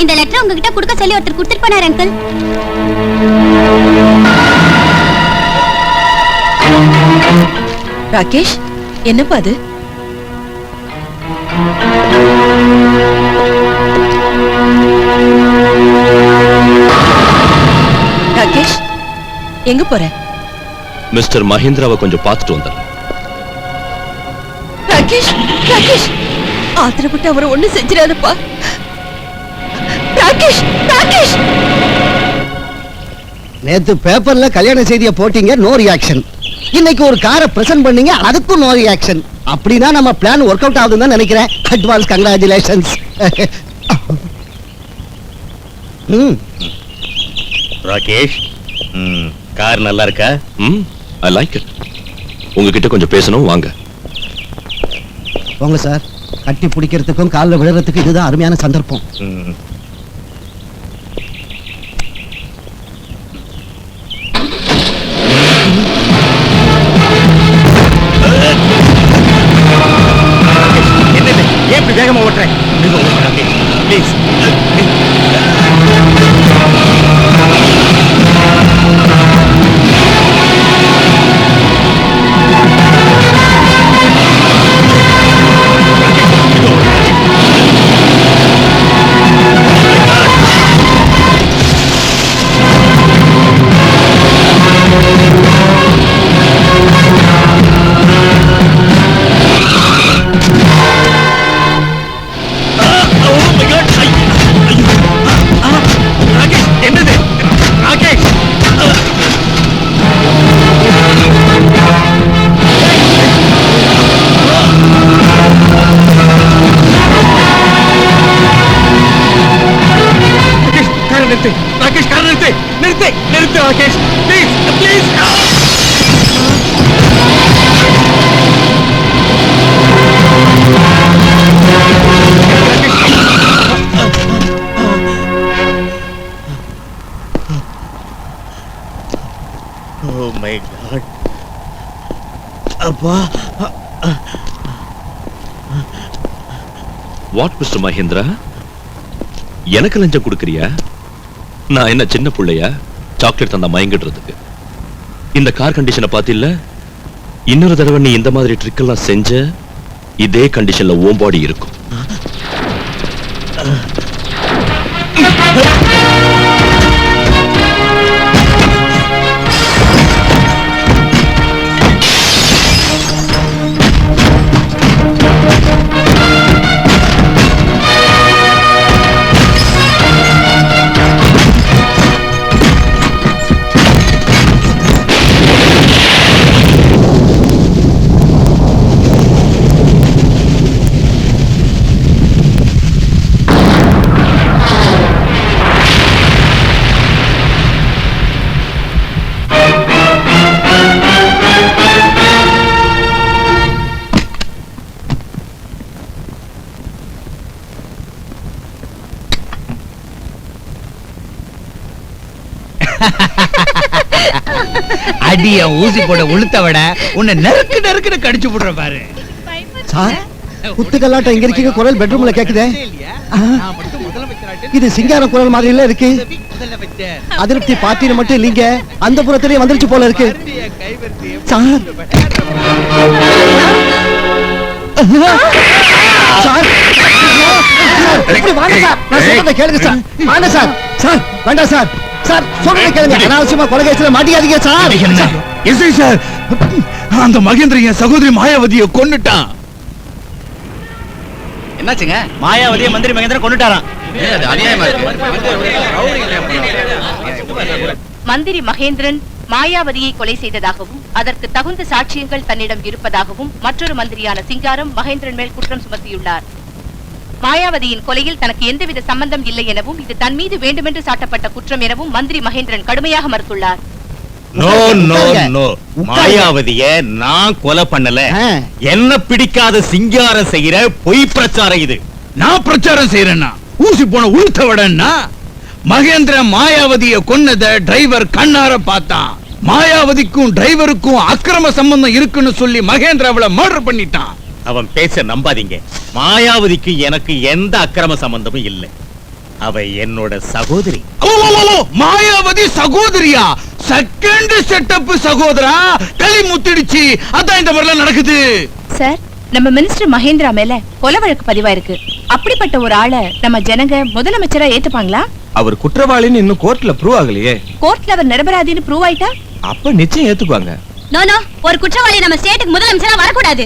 இந்த லெட்டர் உங்ககிட்ட கொடுக்க சொல்லி ஒருத்தர் கொடுத்துட்டு போனார் அங்கிள். ராகேஷ், என்னப்பா அது? ராகேஷ், எங்க போற? மிஸ்டர் மஹேந்திராவை கொஞ்சம் பார்த்துட்டு வந்தார். ராகேஷ், ராகேஷ், ஆத்திரப்பட்டு அவரை ஒண்ணு செஞ்சிடாதப்பா. ராகேஷ், ராகேஷ். நேத்து பேப்பர்ல கல்யாண செய்தியை போட்டீங்க, நோ ரியாக்ஷன். இன்னைக்கு ஒரு காரை பிரசன்ட் பண்ணீங்க, அதுக்கும் நோ ரியாக்ஷன். அப்படின்னா நம்ம பிளான் ஒர்க் அவுட் ஆகுதுன்னு தான் நினைக்கிறேன். Advance congratulations. ராகேஷ், கார் நல்லா இருக்கா? I like it. உங்ககிட்ட கொஞ்சம் பேசணும், வாங்க. போங்க சார். கட்டி பிடிக்கிறதுக்கும் காலில் விழுறதுக்கு இதுதான் அருமையான சந்தர்ப்பம். எப்படி வேகமா ஓட்டுறேன்? ப்ளீஸ். ராகேஷ், கார் நிறுத்து, நிறுத்து, நிறுத்து Rakesh, please, please. Oh my God. அப்பா. வாட் மிஸ்டர் மஹேந்திரா, எனக்கு லஞ்சம் கொடுக்கறியா? நான் என்ன சின்ன பிள்ளையா சாக்லேட் தந்தா மயங்கிடுறதுக்கு? இந்த கார் கண்டிஷனை பார்த்தில்ல, இன்னொரு தடவை நீ இந்த மாதிரி ட்ரிக் எல்லாம் செஞ்ச இதே கண்டிஷன்ல ஓம் பாடி இருக்கும். அடிய ஊசி போட உளுத்த விட உன்னை நெருக்கு நெருக்குன்னு கடிச்சு போடுற பாரு. சார், குத்துக்கல்லாட்டம் இங்க இருக்கீங்க, குரல் பெட்ரூம்ல கேக்குதே. இது சிங்காரம் குரல் மாதிரி இல்ல இருக்கு. அதிருப்தி பார்ட்டியில மட்டும் இல்லீங்க, அந்த புறத்திலேயே வந்துருச்சு போல இருக்கு. சார், சார், வாங்க சார், நான் சொல்றதை கேளுங்க சார். வாங்க சார். சார், வேண்டாம் சார். சார், சொல்றதை கேளுங்க. அனாவசியமா கொலை கேஸ்ல மாட்டிக்காதீங்க சார். எஸ்ஐ சார், அந்த மகேந்திரன் என் சகோதரி மாயாவதியை கொன்னுட்டான். என்னாச்சுங்க? மாயாவதியை மந்திரி மகேந்திரன் கொன்னுட்டாராம். மந்திரி மகேந்திரன் மாயாவதியை கொலை செய்ததாகவும் அதற்கு தகுந்த சாட்சியங்கள் தன்னிடம் இருப்பதாகவும் மற்றொரு மந்திரியான சிங்காரம் மகேந்திரன் மேல் குற்றம் சுமத்தியுள்ளார். மாயாவதியின் கொலையில் தனக்கு எந்தவித சம்பந்தம் இல்லை எனவும் இது தன் மீது வேண்டுமென்று சாட்டப்பட்ட குற்றம் எனவும் மந்திரி மகேந்திரன் கடுமையாக மறுத்துள்ளார். நோ நோ நோ, மாயாவதிய நான் கொலை பண்ணல. என்ன பிடிக்காத சிங்காரம் செய்யற பொய் பிரச்சாரம் இது. நான் பிரச்சாரம் செய்யறேன்னா ஊசி போன உளுத்த விடன்னா மகேந்திரன் மாயாவதியை கொன்னத டிரைவர் கண்ணார பார்த்தான். மாயாவதிக்கும் டிரைவருக்கும் அக்கிரம சம்பந்தம் இருக்குன்னு சொல்லி மகேந்திர அவளை மர்டர் பண்ணிட்டான். அவன் பேச நம்பாதீங்க. மாயாவதிக்கு எனக்கு எந்த அக்கிரம சம்பந்தமும் இல்லை. அவ என்னோட சகோதரி. மாயாவதி சகோதரியா? செகண்ட் செட்டப் சகோதரா? களி முத்திடுச்சு. அதான் இந்த மாதிரிலாம் நடக்குது. சார், நம்ம மினிஸ்டர் மகேந்திரா மேல கொலை வழக்கு பதிவாயிருக்கு. அப்படிப்பட்ட ஒரு ஆளை நம்ம ஜனங்க முதலமைச்சரா ஏத்துப்பாங்களா? அவர் குற்றவாளின்னு இன்னும் கோர்ட்ல ப்ரூவ் ஆகலையே. கோர்ட்ல அவர் நிரபராதின்னு ப்ரூவ் ஆயிட்டா அப்ப நிச்சயம் ஏத்துக்குவாங்க. நோ, ஒரு குற்றவாளி நம்ம ஸ்டேட்டுக்கு முதலமைச்சரா வரக்கூடாது.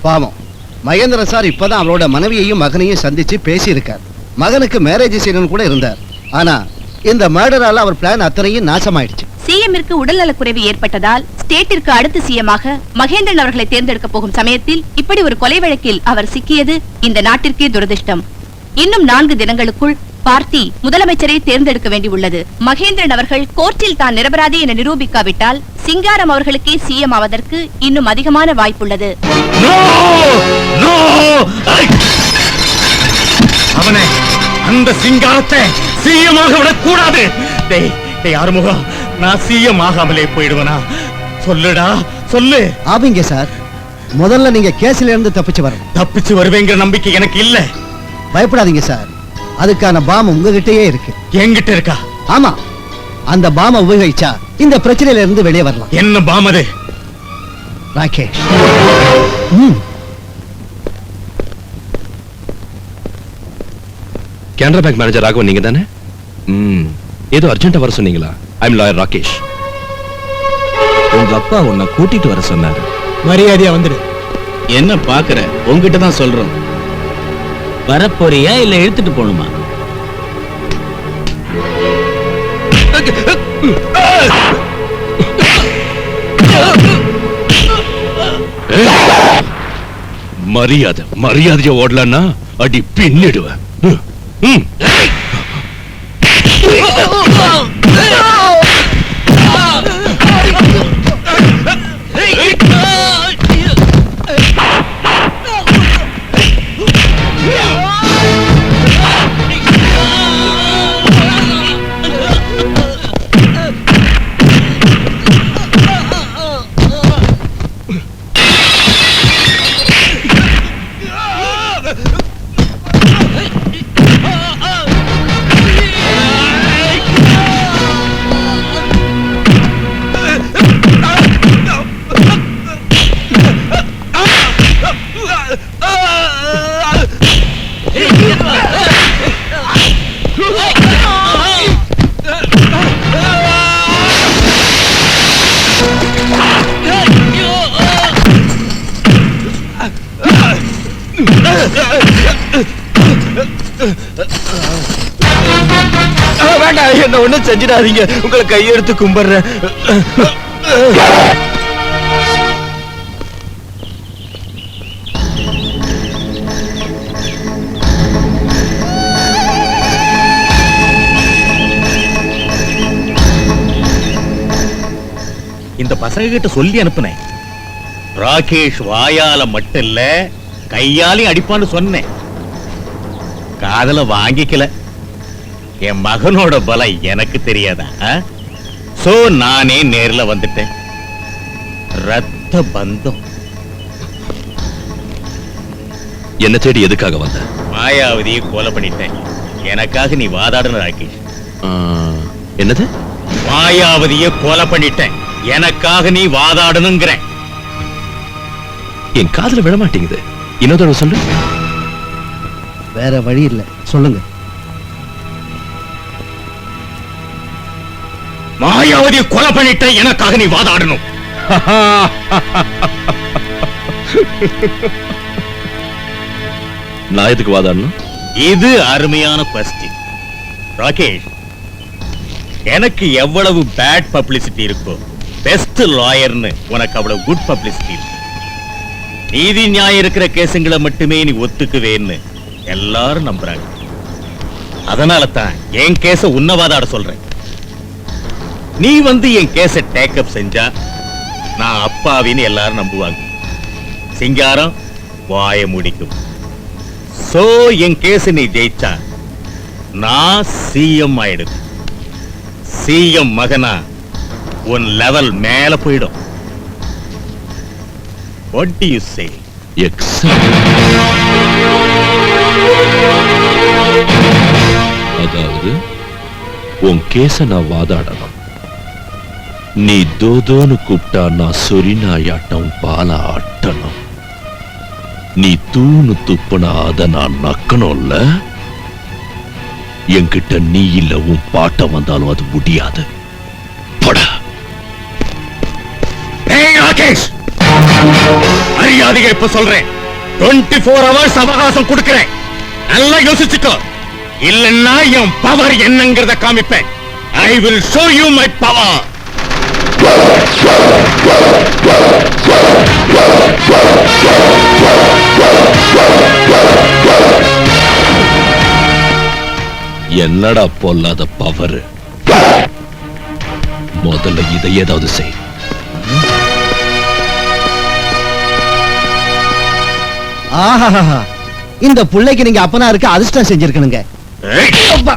பாவம் மகேந்திர சார் இப்பதான் அவரோட மனைவியையும் மகனையும் சந்திச்சு பேசி இருக்கார். மகனுக்கு மேரேஜ் செய்யணும்னு கூட இருந்தார். ஆனா இந்த மர்டரால அவர் பிளான் அத்தனையும் நாசமாயிடுச்சு. சிஎம்மிற்கு உடல்நலக்குறைவு ஏற்பட்டதால் ஸ்டேட்டிற்கு அடுத்த சிஎம்மாக மகேந்திரன் அவர்களை தேர்ந்தெடுக்க போகும் சமயத்தில் இப்படி ஒரு கொலை வழக்கில் அவர் சிக்கியது இந்த நாட்டிற்கே துரதிர்ஷ்டம். இன்னும் 4 தினங்களுக்குள் பார்ட்டி முதலமைச்சரை தேர்ந்தெடுக்க வேண்டியுள்ளது. மகேந்திரன் அவர்கள் கோர்ட்டில் தான் நிரபராதி என நிரூபிக்காவிட்டால் சிங்காரம் அவர்களுக்கே சிஎம் ஆவதற்கு இன்னும் அதிகமான வாய்ப்புள்ளது. அவனை அந்த சிங்காரத்தை சிஎமாக விடக்கூடாது. ஆறுமுகம், நான் சிஎம் ஆகாமலே போயிடுவனா? சொல்லுடா, சொல்லு. ஆவீங்க சார். முதல்ல நீங்க கேஸ்ல இருந்து தப்பிச்சு வரணும். தப்பிச்சு வருவேங்கிற நம்பிக்கை எனக்கு இல்ல. பயப்படாதீங்க சார், அதுக்கான பாம் உங்ககிட்டயே இருக்கு. என்கிட்ட இருக்கா? ஆமா, அந்த பாம உபயோகிச்சா இந்த பிரச்சனையில இருந்து வெளியே வரலாம். என்ன பாம் அது? ராகேஷ். கேனரா பேங்க் மேனேஜர் ராகவன் நீங்க தானே? ஏதோ அர்ஜென்ட்டா வர சொன்னீங்களா? ஐ அம் லாயர் ராகேஷ். உங்க அப்பா உன்னை கூட்டிட்டு வர சொன்னாரு. மரியாதையா வந்துடு. என்ன பாக்குற? உங்ககிட்ட தான் சொல்றோம். வரப்போறியா இல்ல எடுத்துட்டு போணுமா? மரியாதையா ஓடலன்னா அடி பின்னிடுவேன். வேண்டாம், என்ன ஒண்ணு செஞ்சிடாதீங்க. உங்களை கையெடுத்து கும்பிடுறேன். இந்த பசங்க கிட்ட சொல்லி அனுப்புனேன். ராகேஷ் வாயால மட்டும் இல்ல, கையாலையும் அடிப்பான்னு சொன்னேன். காதல வாங்கிக்கல. என் மகனோட பலம் எனக்கு தெரியாதா? சோ நானே நேர்ல வந்துட்டேன். ரத்த பந்தம். என்ன தேடி எதுக்காக வந்த? மாயாவதியை கொலை பண்ணிட்டேன். எனக்காக நீ வாதாடணும் ராகேஷ். என்னது? மாயாவதியை கொலை பண்ணிட்டேன். எனக்காக நீ வாதாடணுங்கிற. என் காதுல விழ மாட்டேங்குது. இன்னொரு சொல்லு. வேற வழி இல்ல, சொல்லுங்க. மாயாவதியை கொலை பண்ணிட்டேன். எனக்காக நீ வாதாடணும். நான் எதுக்கு வாதாடணும்? இது அருமையான கொஸ்டின் ராகேஷ். எனக்கு எவ்வளவு பேட் பப்ளிசிட்டி இருக்கோ, பெஸ்ட் லாயர்னு உனக்கு அவ்வளவு குட் பப்ளிசிட்டி இருக்கு. நீதி நியாயம் இருக்கிற கேசுங்களை மட்டுமே நீ ஒத்துக்குவேன்னு எல்லாரும் நம்புறாங்க. அதனால தான் என் கேஸ உன்ன வாதாட சொல்றேன். நீ வந்து என் கேஸ டேக்கப் செஞ்சா நான் அப்பாவின்னு எல்லாரும் நம்புவாங்க. சிங்காரம் வாய முடிக்கும். சோ என் கேஸ் நீ ஜெயிச்சா நான் சிஎம் ஆயிடுது. சிஎம் மகனா உன் லெவல் மேல போயிடும். What do you say? Excellent. என்னது உன் கேஸ நான் வாதாடணும். நீ தோதோன்னு கூப்பிட்டா நான் சொரிநாயாட்டம் பால ஆட்டணும். நீ தூணு துப்புனா அத நான் நக்கணும்ல. என்கிட்ட நீ இல்ல உன் பாட்ட வந்தாலும் அது முடியாது. போடா. ஏய் ராகேஷ், மரியாதையை இப்ப சொல்றேன். 24 hours அவகாசம் கொடுக்கிறேன். நல்லா யோசிச்சுக்கோ. இல்லன்னா என் பவர் என்னங்கறத காமிப்பேன். I will show you my power. என்னடா பொல்லாத பவர். முதல்ல இதை ஏதாவது செய். ஆஹா, இந்த புள்ளைக்கு நீங்க அப்பனா இருக்க அதிர்ஷ்டம் செஞ்சிருக்கணுங்க. ஏய், அப்பா.